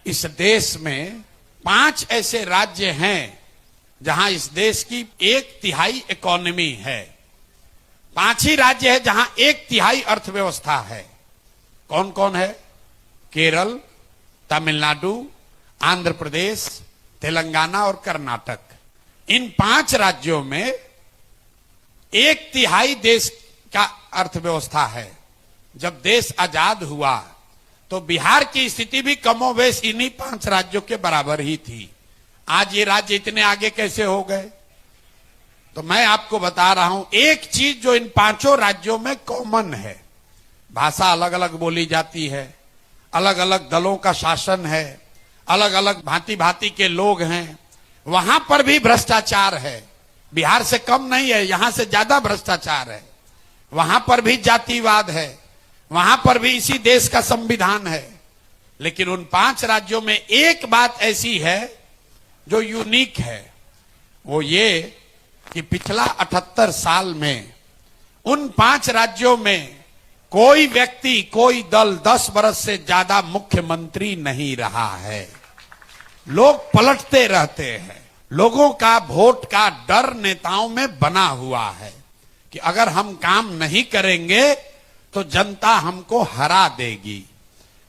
इस देश में 5 ऐसे राज्य हैं जहां इस देश की 1/3 इकोनॉमी है। 5 ही राज्य है जहां 1/3 अर्थव्यवस्था है। कौन कौन है? केरल, तमिलनाडु, आंध्र प्रदेश, तेलंगाना और कर्नाटक। इन 5 राज्यों में 1/3 देश का अर्थव्यवस्था है। जब देश आजाद हुआ तो बिहार की स्थिति भी कमोबेश इन्हीं 5 राज्यों के बराबर ही थी। आज ये राज्य इतने आगे कैसे हो गए? तो मैं आपको बता रहा हूं एक चीज जो इन 5 राज्यों में कॉमन है। भाषा अलग अलग बोली जाती है, अलग अलग दलों का शासन है, अलग अलग भांति भांति के लोग हैं। वहां पर भी भ्रष्टाचार है। बिहार से कम नहीं है, यहां से ज्यादा भ्रष्टाचार है। वहां पर भी जातिवाद है, वहां पर भी इसी देश का संविधान है। लेकिन उन 5 राज्यों में एक बात ऐसी है जो यूनिक है, वो ये कि पिछला 78 साल में उन 5 राज्यों में कोई व्यक्ति, कोई दल 10 बरस से ज्यादा मुख्यमंत्री नहीं रहा है। लोग पलटते रहते हैं। लोगों का वोट का डर नेताओं में बना हुआ है कि अगर हम काम नहीं करेंगे तो जनता हमको हरा देगी।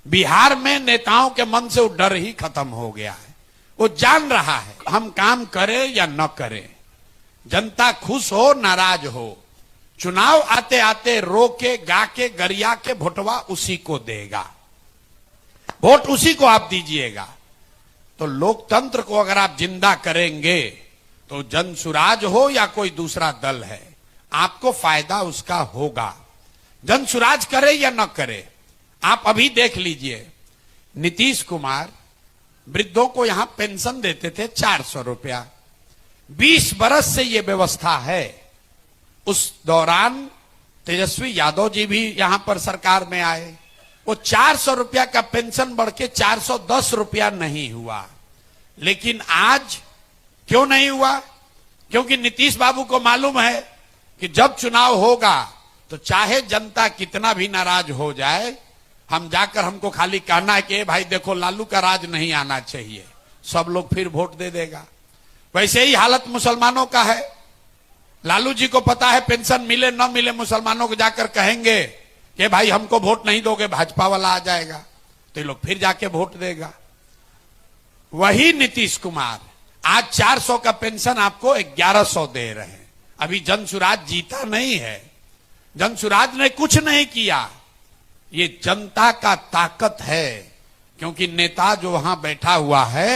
बिहार में नेताओं के मन से वो डर ही खत्म हो गया है। वो जान रहा है हम काम करें या न करें, जनता खुश हो नाराज हो, चुनाव आते आते रो के गा के गरिया के वोटवा उसी को देगा, वोट उसी को आप दीजिएगा। तो लोकतंत्र को अगर आप जिंदा करेंगे तो जनसुराज हो या कोई दूसरा दल है, आपको फायदा उसका होगा। जनसुराज करे या न करे, आप अभी देख लीजिए। नीतीश कुमार वृद्धों को यहां पेंशन देते थे 400 रुपया। 20 बरस से यह व्यवस्था है। उस दौरान तेजस्वी यादव जी भी यहां पर सरकार में आए। वो 400 रुपया का पेंशन बढ़ के 410 रुपया नहीं हुआ। लेकिन आज क्यों नहीं हुआ? क्योंकि नीतीश बाबू को मालूम है कि जब चुनाव होगा तो चाहे जनता कितना भी नाराज हो जाए, हम जाकर हमको खाली कहना है कि भाई देखो लालू का राज नहीं आना चाहिए, सब लोग फिर वोट दे देगा। वैसे ही हालत मुसलमानों का है। लालू जी को पता है पेंशन मिले न मिले, मुसलमानों को जाकर कहेंगे कि भाई हमको वोट नहीं दोगे, भाजपा वाला आ जाएगा, तो ये लोग फिर जाके वोट देगा। वही नीतीश कुमार आज 400 का पेंशन आपको 1100 दे रहे हैं। अभी जनसुराज जीता नहीं है, जनसुराज ने कुछ नहीं किया। ये जनता का ताकत है, क्योंकि नेता जो वहां बैठा हुआ है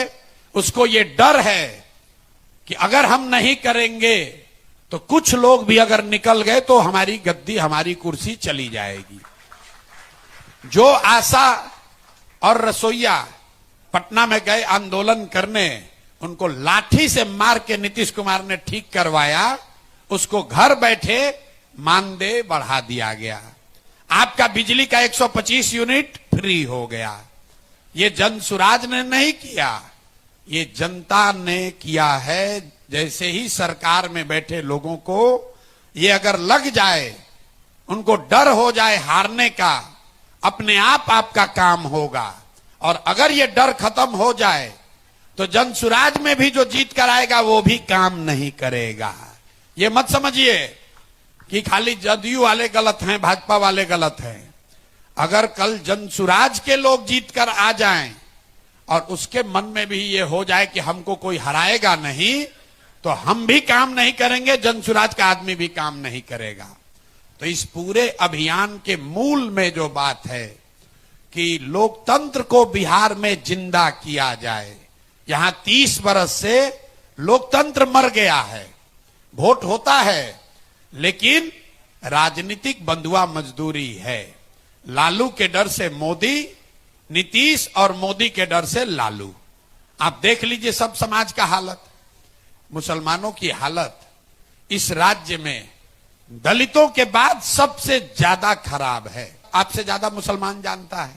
उसको ये डर है कि अगर हम नहीं करेंगे तो कुछ लोग भी अगर निकल गए तो हमारी गद्दी, हमारी कुर्सी चली जाएगी। जो आशा और रसोईया पटना में गए आंदोलन करने, उनको लाठी से मार के नीतीश कुमार ने ठीक करवाया, उसको घर बैठे मानदेय बढ़ा दिया गया। आपका बिजली का 125 यूनिट फ्री हो गया। ये जनसुराज ने नहीं किया, ये जनता ने किया है। जैसे ही सरकार में बैठे लोगों को ये अगर लग जाए, उनको डर हो जाए हारने का, अपने आप आपका काम होगा। और अगर ये डर खत्म हो जाए तो जनसुराज में भी जो जीत कर आएगा वो भी काम नहीं करेगा। ये मत समझिए कि खाली जदयू वाले गलत हैं, भाजपा वाले गलत हैं। अगर कल जनसुराज के लोग जीत कर आ जाएं और उसके मन में भी ये हो जाए कि हमको कोई हराएगा नहीं, तो हम भी काम नहीं करेंगे, जनसुराज का आदमी भी काम नहीं करेगा। तो इस पूरे अभियान के मूल में जो बात है कि लोकतंत्र को बिहार में जिंदा किया जाए। यहां 30 बरस से लोकतंत्र मर गया है। वोट होता है लेकिन राजनीतिक बंधुआ मजदूरी है। लालू के डर से मोदी, नीतीश और मोदी के डर से लालू। आप देख लीजिए सब समाज का हालत। मुसलमानों की हालत इस राज्य में दलितों के बाद सबसे ज्यादा खराब है। आपसे ज्यादा मुसलमान जानता है,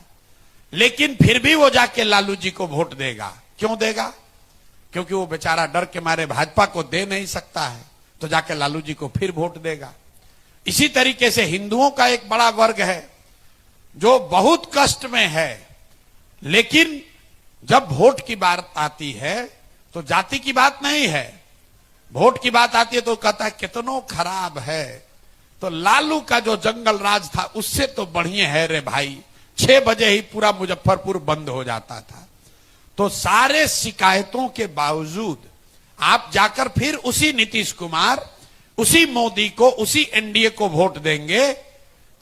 लेकिन फिर भी वो जाके लालू जी को वोट देगा। क्यों देगा? क्योंकि वो बेचारा डर के मारे भाजपा को दे नहीं सकता है, तो जाके लालू जी को फिर वोट देगा। इसी तरीके से हिंदुओं का एक बड़ा वर्ग है जो बहुत कष्ट में है, लेकिन जब वोट की बात आती है तो जाति की बात नहीं है, वोट की बात आती है तो कहता है कितनो खराब है। तो लालू का जो जंगल राज था उससे तो बढ़िया है रे भाई, 6 बजे ही पूरा मुजफ्फरपुर बंद हो जाता था। तो सारे शिकायतों के बावजूद आप जाकर फिर उसी नीतीश कुमार, उसी मोदी को, उसी एनडीए को वोट देंगे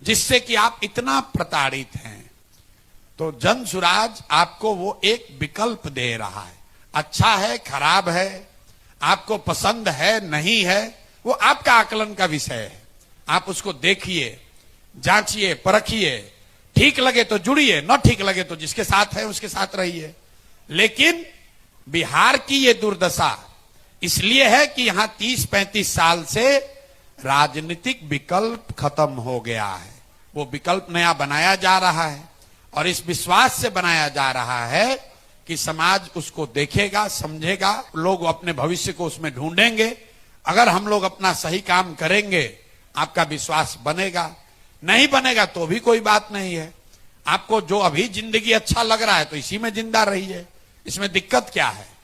जिससे कि आप इतना प्रताड़ित हैं। तो जन सुराज आपको वो एक विकल्प दे रहा है, अच्छा है खराब है, आपको पसंद है नहीं है, वो आपका आकलन का विषय है। आप उसको देखिए, जांचिए, परखिए, ठीक लगे तो जुड़िए, न ठीक लगे तो जिसके साथ है उसके साथ रहिए। लेकिन बिहार की ये दुर्दशा इसलिए है कि यहां 30-35 साल से राजनीतिक विकल्प खत्म हो गया है। वो विकल्प नया बनाया जा रहा है और इस विश्वास से बनाया जा रहा है कि समाज उसको देखेगा, समझेगा, लोग अपने भविष्य को उसमें ढूंढेंगे। अगर हम लोग अपना सही काम करेंगे आपका विश्वास बनेगा, नहीं बनेगा तो भी कोई बात नहीं है। आपको जो अभी जिंदगी अच्छा लग रहा है तो इसी में जिंदा रहिए, इसमें दिक्कत क्या है।